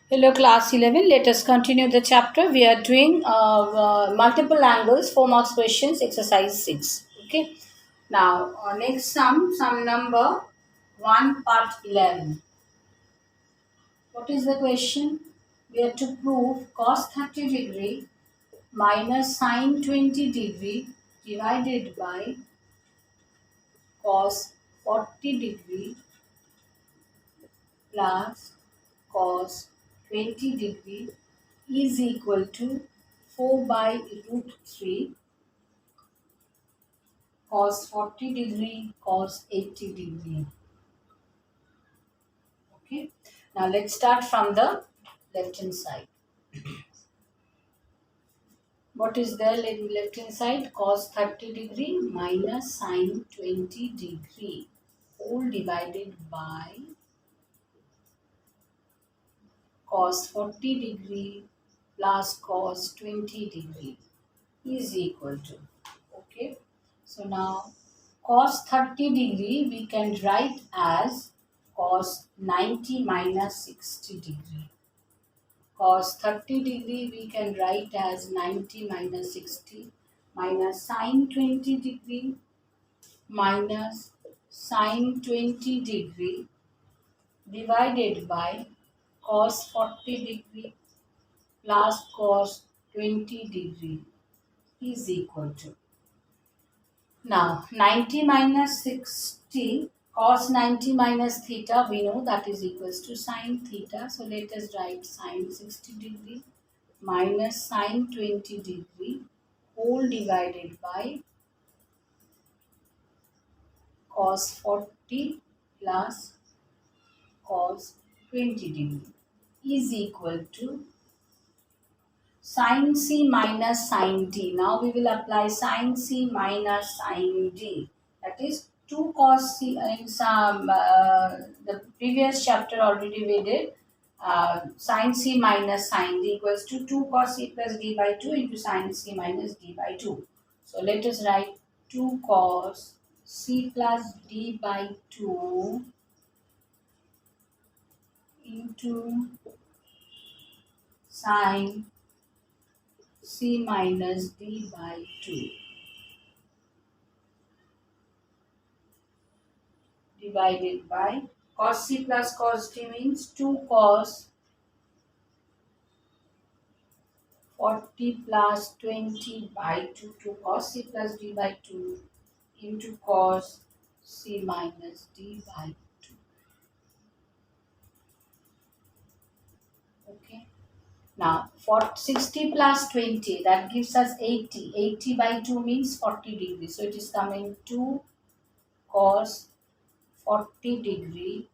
Hello, class 11. Let us continue the chapter. We are doing multiple angles, 4 marks questions, exercise 6. Okay. Now, next sum number 1, part 11. What is the question? We have to prove cos 30 degree minus sin 20 degree divided by cos 40 degree plus cos 20 degree is equal to 4 by root 3 cos 40 degree cos 80 degree. Okay. Now let's start from the left hand side. What is there in left hand side? Cos 30 degree minus sin 20 degree whole divided by cos 40 degree plus cos 20 degree is equal to. Okay. So now cos 30 degree we can write as cos 90 minus 60 degree. Cos 30 degree we can write as 90 minus 60 minus sin 20 degree minus sin 20 degree divided by cos 40 degree plus cos 20 degree is equal to. Now, 90 minus 60, cos 90 minus theta, we know that is equals to sine theta. So, let us write sine 60 degree minus sine 20 degree whole divided by cos 40 plus cos 20 degree is equal to sin C minus sin D. Now we will apply sin C minus sin D. That is 2 cos C. In some the previous chapter already we did sin C minus sin D equals to 2 cos C plus D by 2 into sin C minus D by 2. So let us write 2 cos C plus D by 2 into sin C minus D by 2 divided by cos C plus cos D means 2 cos 40 plus 20 by 2, 2 cos C plus D by 2 into cos C minus D by 2. Okay. Now, for 60 plus 20, that gives us 80. 80 by 2 means 40 degrees. So, it is coming 2 cos 40 degree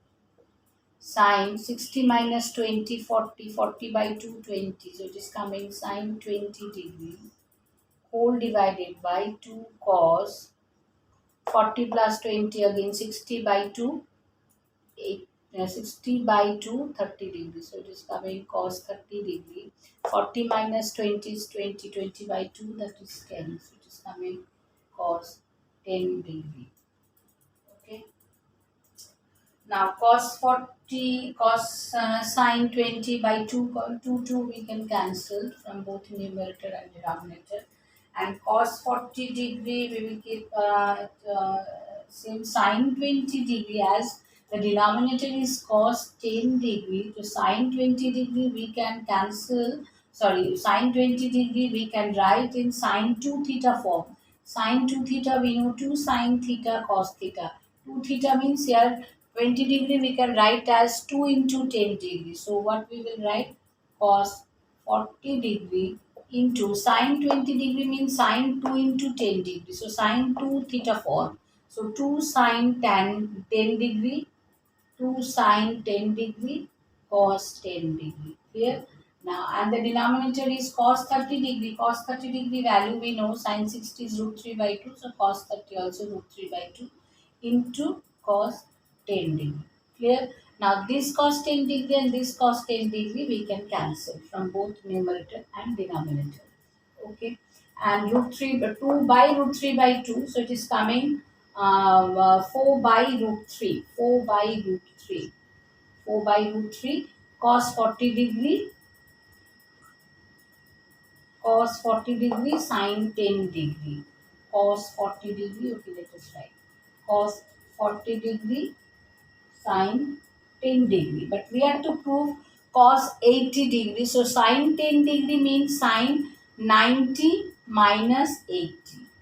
sine 60 minus 20, 40. 40 by 2, 20. So, it is coming sine 20 degree whole divided by 2 cos 40 plus 20 again 60 by 2, 8. 60 by 2, 30 degrees. So it is coming cos 30 degree. 40 minus 20 is 20. 20 by 2, that is 10. So it is coming cos 10 degree. Okay. Now cos 40, cos sine 20 by 2, 2 we can cancel from both numerator and denominator. And cos 40 degree we will keep same sine 20 degree as the denominator is cos 10 degree. So sine 20 degree we can cancel, sorry, sine 20 degree we can write in sine 2 theta form. Sine 2 theta we know 2 sine theta cos theta. 2 theta means here 20 degree we can write as 2 into 10 degree. So what we will write? Cos 40 degree into sine 20 degree means sine 2 into 10 degree. So sine 2 theta form. So 2 sine 10 degree, 2 sine 10 degree, cos 10 degree. Clear? Now, and the denominator is cos 30 degree. Cos 30 degree value we know sine 60 is root 3 by 2. So cos 30 also root 3 by 2 into cos 10 degree. Clear? Now, this cos 10 degree and this cos 10 degree we can cancel from both numerator and denominator. Okay. And root 3, 2 by root 3 by 2. So it is coming 4 by root 3. 4 by root 3. 4 by root 3 cos 40 degree, cos 40 degree, sin 10 degree. Cos 40 degree, okay, let us write. Cos 40 degree, sin 10 degree. But we have to prove cos 80 degree. So sin 10 degree means sin 90 minus 80.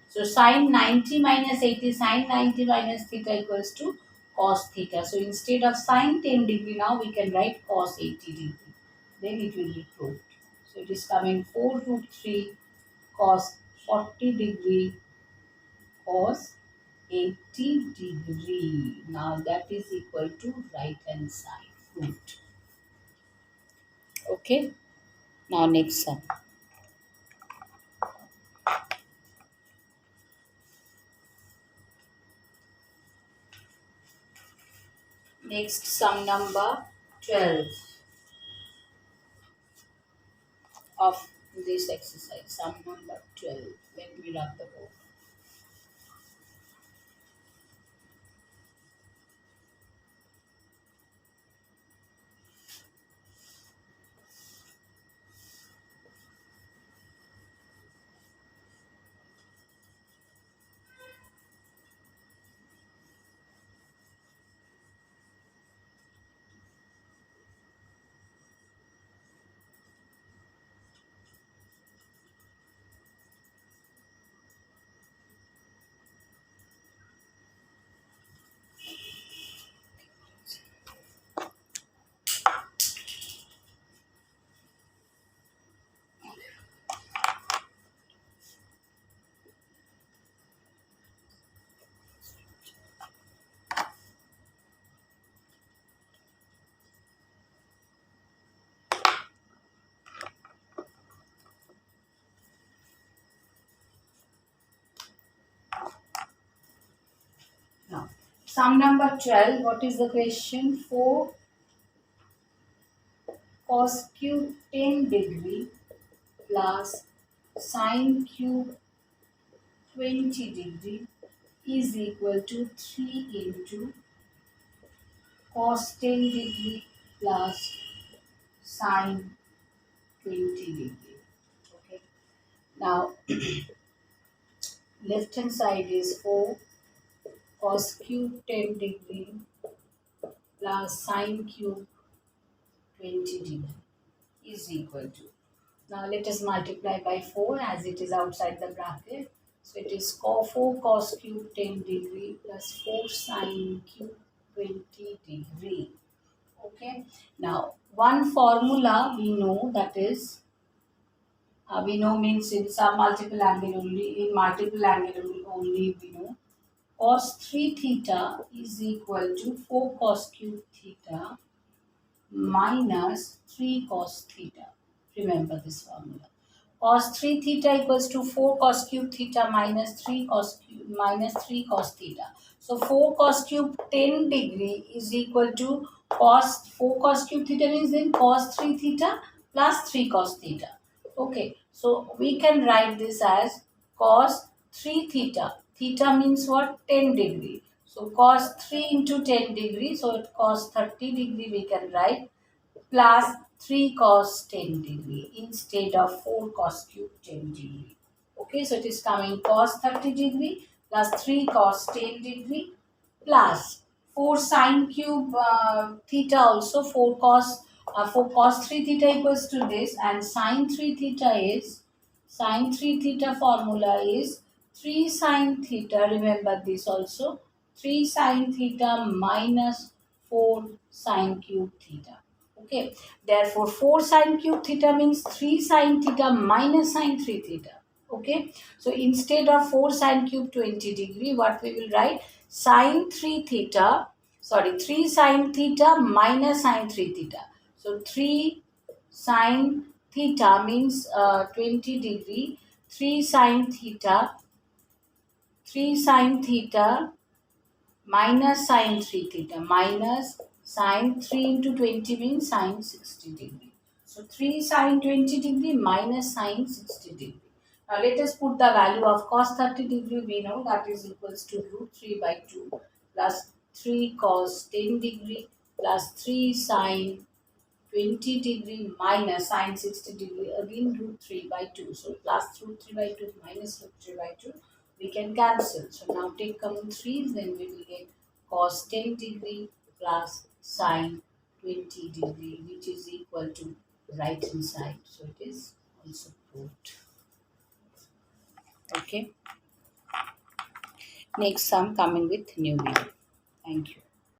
So sin 90 minus 80, sin 90 minus theta equals to cos theta. So instead of sin 10 degree, now we can write cos 80 degree. Then it will be proved. So it is coming 4 root 3 cos 40 degree cos 80 degree. Now that is equal to right hand side root. Okay. Now next sum. Next sum number 12 of this exercise. Sum number 12. Let me rub the board. Now, sum number 12. What is the question? 4 cos cube 10 degree plus sin cube 20 degree is equal to 3 into cos 10 degree plus sin 20 degree. Okay. Now, left hand side is 4 cos cube 10 degree plus sin cube 20 degree is equal to. Now, let us multiply by 4 as it is outside the bracket. So, it is 4 cos cube 10 degree plus 4 sin cube 20 degree. Okay. Now, one formula we know, that is, we know means in some multiple angle only, in multiple angle only we know cos 3 theta is equal to 4 cos cube theta minus 3 cos theta. Remember this formula. Cos 3 theta equals to 4 cos cube theta minus 3 cos theta. So 4 cos cube 10 degree is equal to cos 4 cos cube theta means then cos 3 theta plus 3 cos theta. Okay, so we can write this as cos 3 theta. Theta means what? 10 degree. So cos 3 into 10 degree, so it cos 30 degree we can write, plus 3 cos 10 degree instead of 4 cos cube 10 degree. Okay, so it is coming cos 30 degree plus 3 cos 10 degree plus 4 sin cube theta also 4 cos 3 theta equals to this, and sin 3 theta is, sin 3 theta formula is 3 sin theta, remember this also, 3 sin theta minus 4 sin cube theta. Okay, therefore 4 sin cube theta means 3 sin theta minus sin 3 theta. Okay, so instead of 4 sin cube 20 degree, what we will write? Sin 3 theta, sorry, 3 sin theta minus sin 3 theta. So 3 sin theta means 20 degree, 3 sin theta, 3 sin theta minus sin 3 theta, minus sin 3 into 20 means sin 60 degree. So 3 sin 20 degree minus sin 60 degree. Now let us put the value of cos 30 degree. We know that is equals to root 3 by 2 plus 3 cos 10 degree plus 3 sin 20 degree minus sine 60 degree, again root 3 by 2. So plus root 3 by 2 minus root 3 by 2, we can cancel. So now take common 3, then we will get cos 10 degree plus sine 20 degree, which is equal to right hand side. So it is also proved. Okay. Next sum coming with new video. Thank you.